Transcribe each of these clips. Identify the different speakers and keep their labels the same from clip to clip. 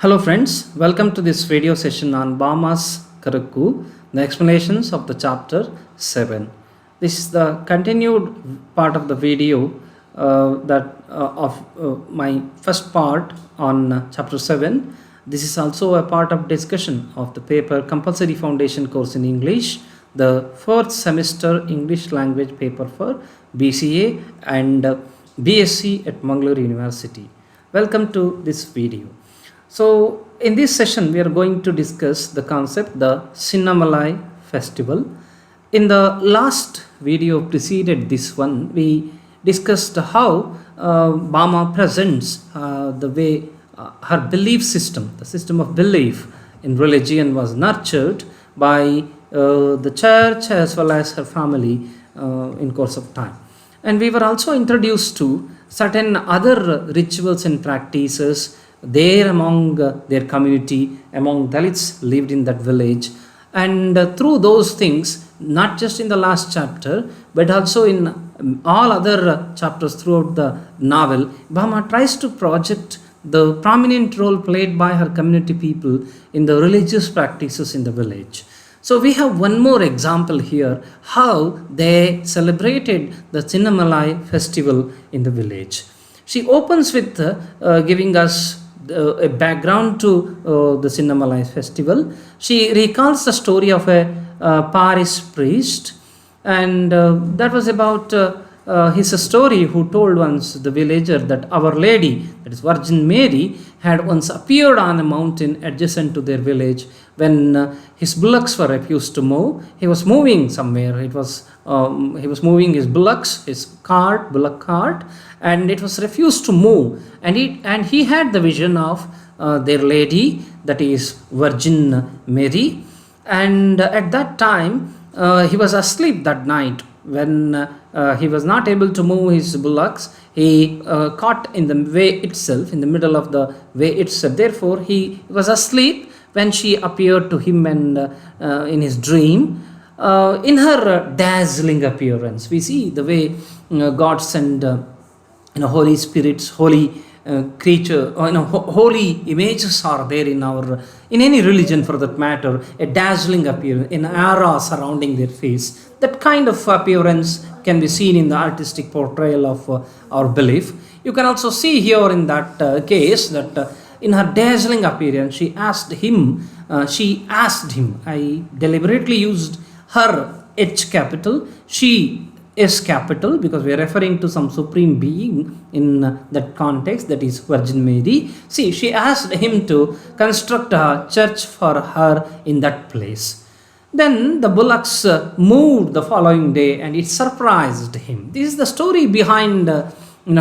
Speaker 1: Hello friends, welcome to this video session on Bama KARUKKU, the explanations of the chapter 7. This is the continued part of the video of my first part on chapter 7. This is also a part of discussion of the paper Compulsory Foundation course in English, the 4th semester English language paper for BCA and BSc at Mangalore University. Welcome to this video. So in this session we are going to discuss the concept the Sinnamalai festival. In the last video preceded this one, we discussed how Bama presents the way her belief system, the system of belief in religion was nurtured by the church as well as her family in course of time. And we were also introduced to certain other rituals and practices there among their community, among Dalits lived in that village. And through those things, not just in the last chapter, but also in all other chapters throughout the novel, Bama tries to project the prominent role played by her community people in the religious practices in the village. So we have one more example here, how they celebrated the Sinnamalai festival in the village. She opens with giving us a background to the Sinnamalai festival. She recalls the story of a parish priest, and that was about his story who told once the villager that Our Lady, that is Virgin Mary, had once appeared on a mountain adjacent to their village when his bullocks were refused to move. He was moving somewhere. He was moving his bullocks, his bullock cart, and it was refused to move. And he had the vision of their lady, that is Virgin Mary. And at that time, he was asleep that night. When he was not able to move his bullocks, he caught in the way itself, in the middle of the way itself. Therefore, he was asleep when she appeared to him and in his dream. In her dazzling appearance, we see the way God sent Holy Spirits, holy creature, holy images are there in any religion for that matter, a dazzling appearance, an aura surrounding their face. That kind of appearance can be seen in the artistic portrayal of our belief. You can also see here in that case that in her dazzling appearance, she asked him, I deliberately used her H capital, she S capital, because we are referring to some supreme being in that context, that is Virgin Mary. See, she asked him to construct a church for her in that place. Then the bullocks moved the following day and it surprised him. This is the story behind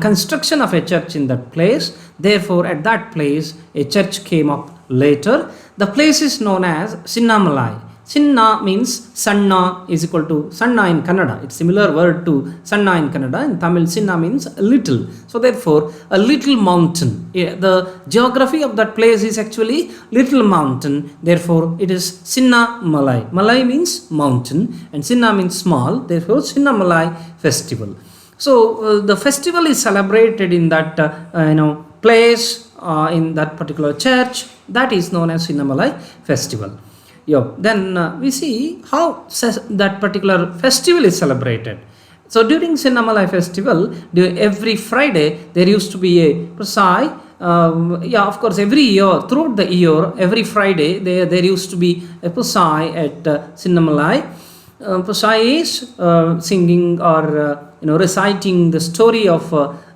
Speaker 1: construction of a church in that place. Therefore, at that place, a church came up later. The place is known as Sinnamalai. Sinna means Sanna is equal to Sanna in Kannada. It's similar word to Sanna in Kannada. In Tamil, Sinna means little. So therefore, a little mountain. The geography of that place is actually little mountain. Therefore, it is Sinna Malai. Malai means mountain and Sinna means small. Therefore, Sinnamalai festival. So the festival is celebrated in that place in that particular church. That is known as Sinnamalai festival. Then we see how that particular festival is celebrated. So during Sinnamalai festival, every Friday there used to be a Prasai. Of course, every year, throughout the year, every Friday there used to be a Prasai at Sinnamalai. Prasai is singing or reciting the story of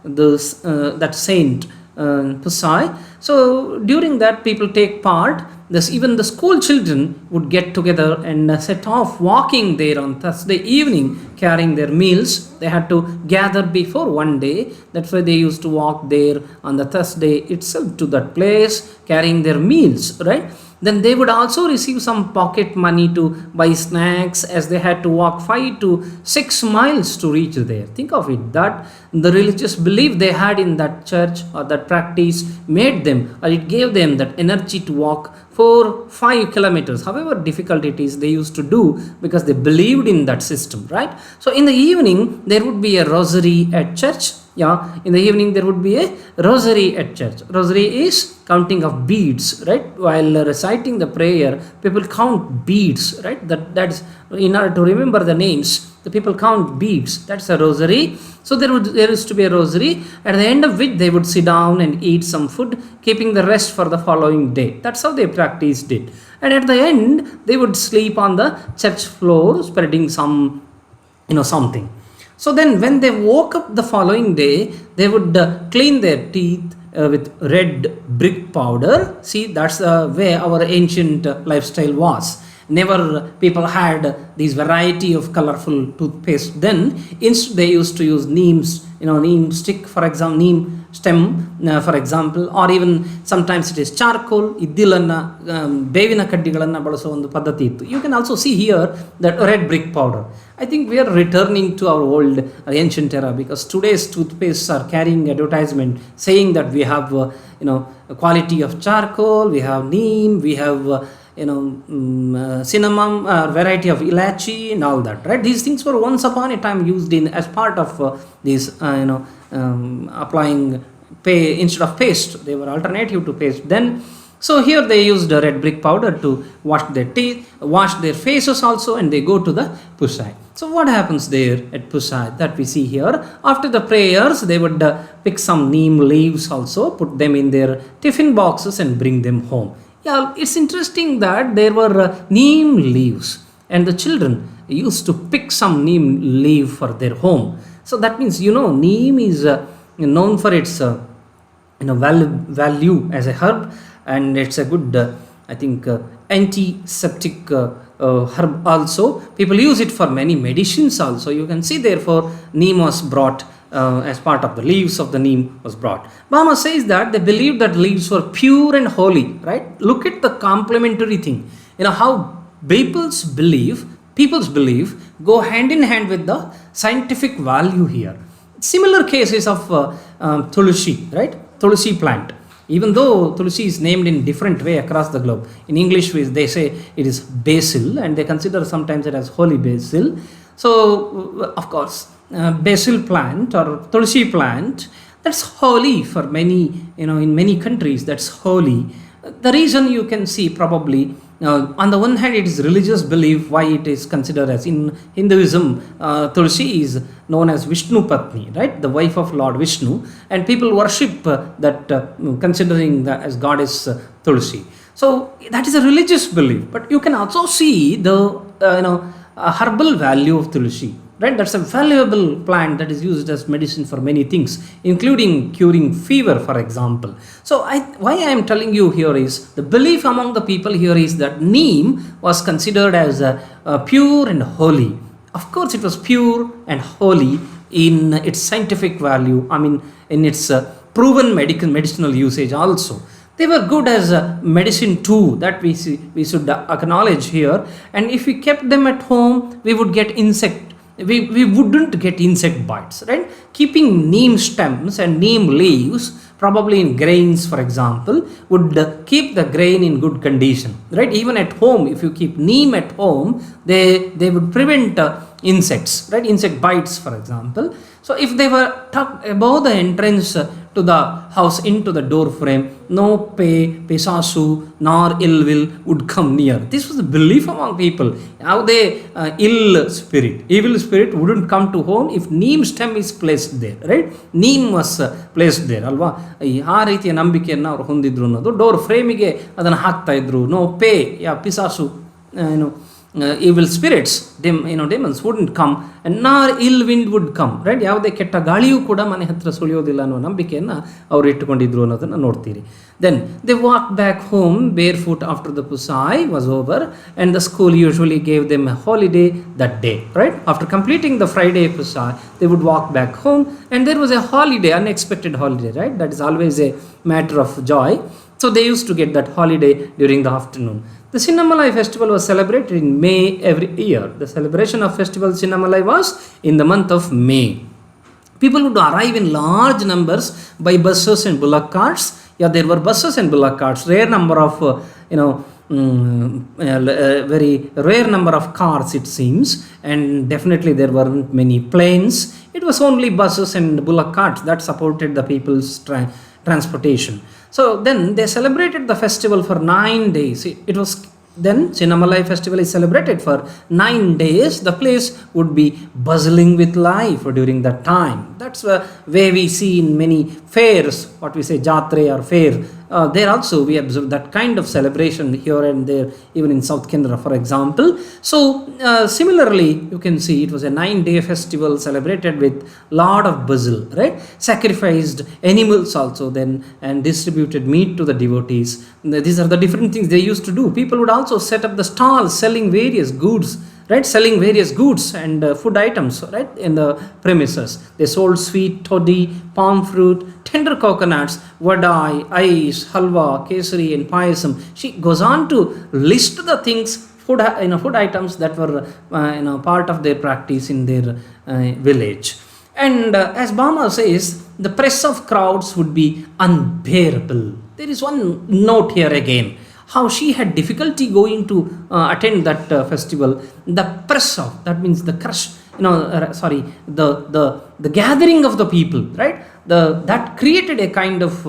Speaker 1: that saint Prasai. So during that, people take part. Even the school children would get together and set off walking there on Thursday evening, carrying their meals. They had to gather before one day. That's why they used to walk there on the Thursday itself to that place, carrying their meals, right? Then they would also receive some pocket money to buy snacks, as they had to walk 5 to 6 miles to reach there. Think of it, that the religious belief they had in that church or that practice made them, or it gave them that energy to walk 4-5 kilometers, however difficult it is, they used to do because they believed in that system, right? So in the evening there would be a rosary at church. Yeah, in the evening there would be a rosary at church. Rosary is counting of beads, right? While reciting the prayer, people count beads, right? That's in order to remember the names. The people count beads. That's a rosary. So there is to be a rosary, at the end of which they would sit down and eat some food, keeping the rest for the following day. That's how they practiced it. And at the end, they would sleep on the church floor, spreading some, something. So then when they woke up the following day, they would clean their teeth with red brick powder. See, that's the way our ancient lifestyle was. Never people had these variety of colorful toothpaste. Then instead they used to use neem stick, for example, neem stem, for example, or even sometimes it is charcoal. Iddilanna ಬೇವಿನ ಕಡ್ಡಿಗಳನ್ನು ಬಳಸುವ ಒಂದು ಪದ್ಧತಿ ಇತ್ತು. You can also see here that red brick powder. I think we are returning to our old ancient era, because today's toothpastes are carrying advertisement saying that we have quality of charcoal, we have neem, we have cinnamon, variety of ilachi and all that, right? These things were once upon a time used in as part of these applying instead of paste. They were alternative to paste then. So here they used red brick powder to wash their teeth, wash their faces also, and they go to the Pusai. So what happens there at Pusai that we see here? After the prayers, they would pick some neem leaves also, put them in their tiffin boxes and bring them home. Yeah, it's interesting that there were neem leaves, and the children used to pick some neem leaf for their home. So that means neem is known for its value as a herb, and it's a good antiseptic herb also. People use it for many medicines also. You can see therefore neem was brought as part of the leaves of the neem was brought. Bama says that they believed that leaves were pure and holy, right? Look at the complementary thing. How people's belief go hand in hand with the scientific value here. Similar cases of tulsi, right? Tulsi plant. Even though tulsi is named in different way across the globe. In English they say it is basil, and they consider sometimes it as holy basil. So of course, basil plant or tulsi plant, that's holy for many, in many countries that's holy. The reason you can see probably, on the one hand it is religious belief why it is considered as. In Hinduism, tulsi is known as Vishnu Patni, right? The wife of Lord Vishnu, and people worship that considering that as goddess Tulsi. So that is a religious belief, but you can also see the herbal value of tulsi, right? That's a valuable plant that is used as medicine for many things, including curing fever, for example. So why I am telling you here is the belief among the people here is that neem was considered as pure and holy. Of course it was pure and holy in its scientific value, in its proven medicinal usage also. They were good as medicine too, that we should acknowledge here. And if we kept them at home, we would get we wouldn't get insect bites, right? Keeping neem stems and neem leaves, probably in grains for example, would keep the grain in good condition, right? Even at home, if you keep neem at home, they would prevent insects, right? Insect bites for example. So if they were tucked above the entrance to the house into the door frame, no pesasu nor ill will would come near. This was the belief among people. How they evil spirit wouldn't come to home if neem stem is placed there, right? Neem was placed there, alva. ಆ ರೀತಿಯ ನಂಬಿಕೆಯನ್ನು ಅವರು ಹೊಂದಿದ್ರು ಅನ್ನೋದು. Door ಫ್ರೇಮಿಗೆ ಅದನ್ನು ಹಾಕ್ತಾ ಇದ್ರು. ನೋ ಪೇ ಪಿಸಾಸು evil spirits, demons wouldn't come, and nor ill wind would come, right? ಯಾವುದೇ ಕೆಟ್ಟ ಗಾಳಿಯೂ ಕೂಡ ಮನೆ ಹತ್ರ ಸುಳಿಯೋದಿಲ್ಲ ಅನ್ನೋ ನಂಬಿಕೆಯನ್ನು ಅವರು ಇಟ್ಟುಕೊಂಡಿದ್ರು ಅನ್ನೋದನ್ನು ನೋಡ್ತೀರಿ. Then they walked back home barefoot after the Pusai was over, and the school usually gave them a holiday that day, right? After completing the Friday Pusai, they would walk back home, and there was a holiday, unexpected holiday, right? That is always a matter of joy. So they used to get that holiday during the afternoon. The Sinnamalai festival was celebrated in May every year. The celebration of festival Sinnamalai was in the month of May. People would arrive in large numbers by buses and bullock carts Yeah, there were buses and bullock carts, rare number of, very rare number of cars it seems, and definitely there weren't many planes. It was only buses and bullock carts that supported the people's transportation. So then they celebrated the festival for 9 days. It was then Chinnamalai festival is celebrated for 9 days. The place would be bustling with life during that time. That's the way we see in many fairs, what we say jatre or fair. There also we observe that kind of celebration here and there, even in South Canada, for example. So similarly, you can see it was a 9-day festival celebrated with lot of bustle, right? Sacrificed animals also then and distributed meat to the devotees. These are the different things they used to do. People would also set up the stalls selling various goods, right? Selling various goods and food items, right? In the premises. They sold sweet toddy, palm fruit, tender coconuts, vadai, ice, halwa, kesari and payasam. She goes on to list the things, food items that were part of their practice in their village. And as Bama says, the press of crowds would be unbearable. There is one note here again, how she had difficulty going to attend that festival. The press of, that means the crush, the gathering of the people, right? That created a kind of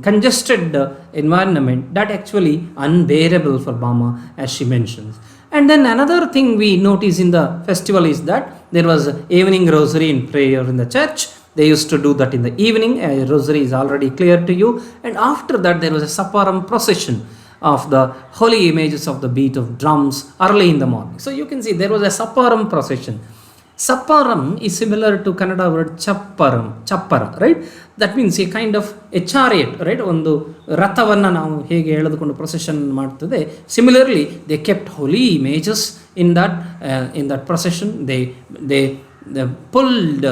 Speaker 1: congested environment that actually unbearable for Bama, as she mentions. And then another thing we notice in the festival is that there was evening rosary and prayer in the church. They used to do that in the evening. Rosary is already clear to you. And after that, there was a Sapparam procession of the holy images of the beat of drums early in the morning. So you can see there was a Sapparam procession. Sapparam is similar to Kannada word chappara, right? That means a kind of a chariot, right? ಒಂದು ರಥವನ್ನ ನಾವು ಹೇಗೆ ಎಳೆದುಕೊಂಡು procession ಮಾಡ್ತದೆ. Similarly, they kept holy images in that procession. They pulled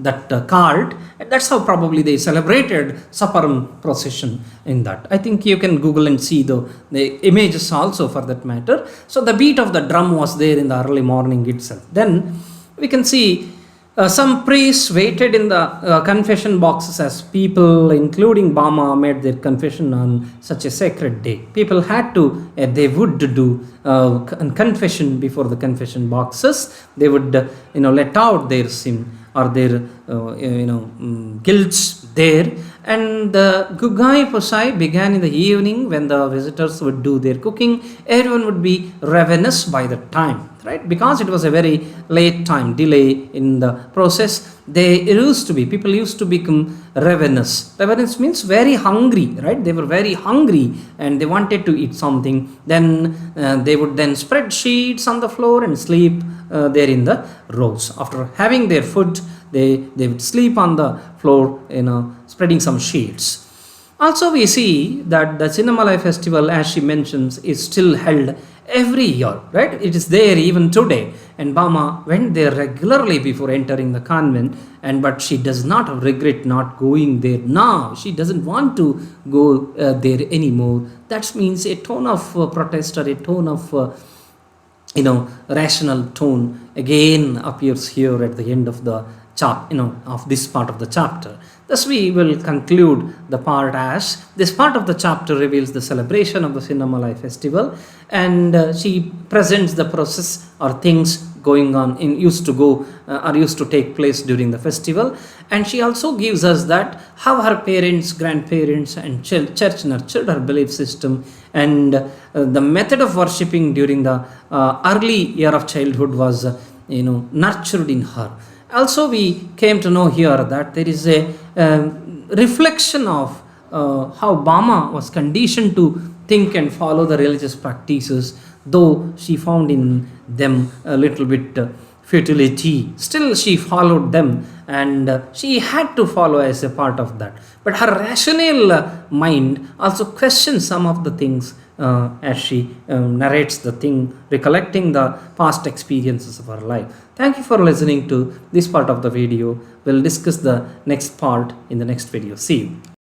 Speaker 1: that cart. That's how probably they celebrated Sapparam procession in that. I think you can Google and see the images also for that matter. So the beat of the drum was there in the early morning itself. Then we can see some priests waited in the confession boxes as people, including Bama, made their confession on such a sacred day. People had to, they would do confession before the confession boxes. They would, let out their sin or their, guilts there. And the Gugai Posai began in the evening when the visitors would do their cooking. Everyone would be ravenous by the time, right? Because it was a very late time, delay in the process. People used to become ravenous. Ravenous means very hungry, right? They were very hungry and they wanted to eat something. Then they would then spread sheets on the floor and sleep there in the rows. After having their food, they would sleep on the floor, spreading some sheets. Also we see that the Chinnamalai festival, as she mentions, is still held every year, right? It is there even today. And Bama went there regularly before entering the convent, but she does not regret not going there now. She doesn't want to go there anymore. That means a tone of protest or a tone of rational tone again appears here at the end of the of this part of the chapter. Thus we will conclude the part as this part of the chapter reveals the celebration of the Chinnamalai festival, and she presents the process or things going on used to take place during the festival. And she also gives us that how her parents, grandparents and church nurtured her belief system, and the method of worshipping during the early year of childhood was nurtured in her. Also we came to know here that there is a reflection of how Bama was conditioned to think and follow the religious practices, though she found in them a little bit futility. Still she followed them, and she had to follow as a part of that. But her rational mind also questions some of the things as she narrates the thing, recollecting the past experiences of her life. Thank you for listening to this part of the video. We'll discuss the next part in the next video. See you.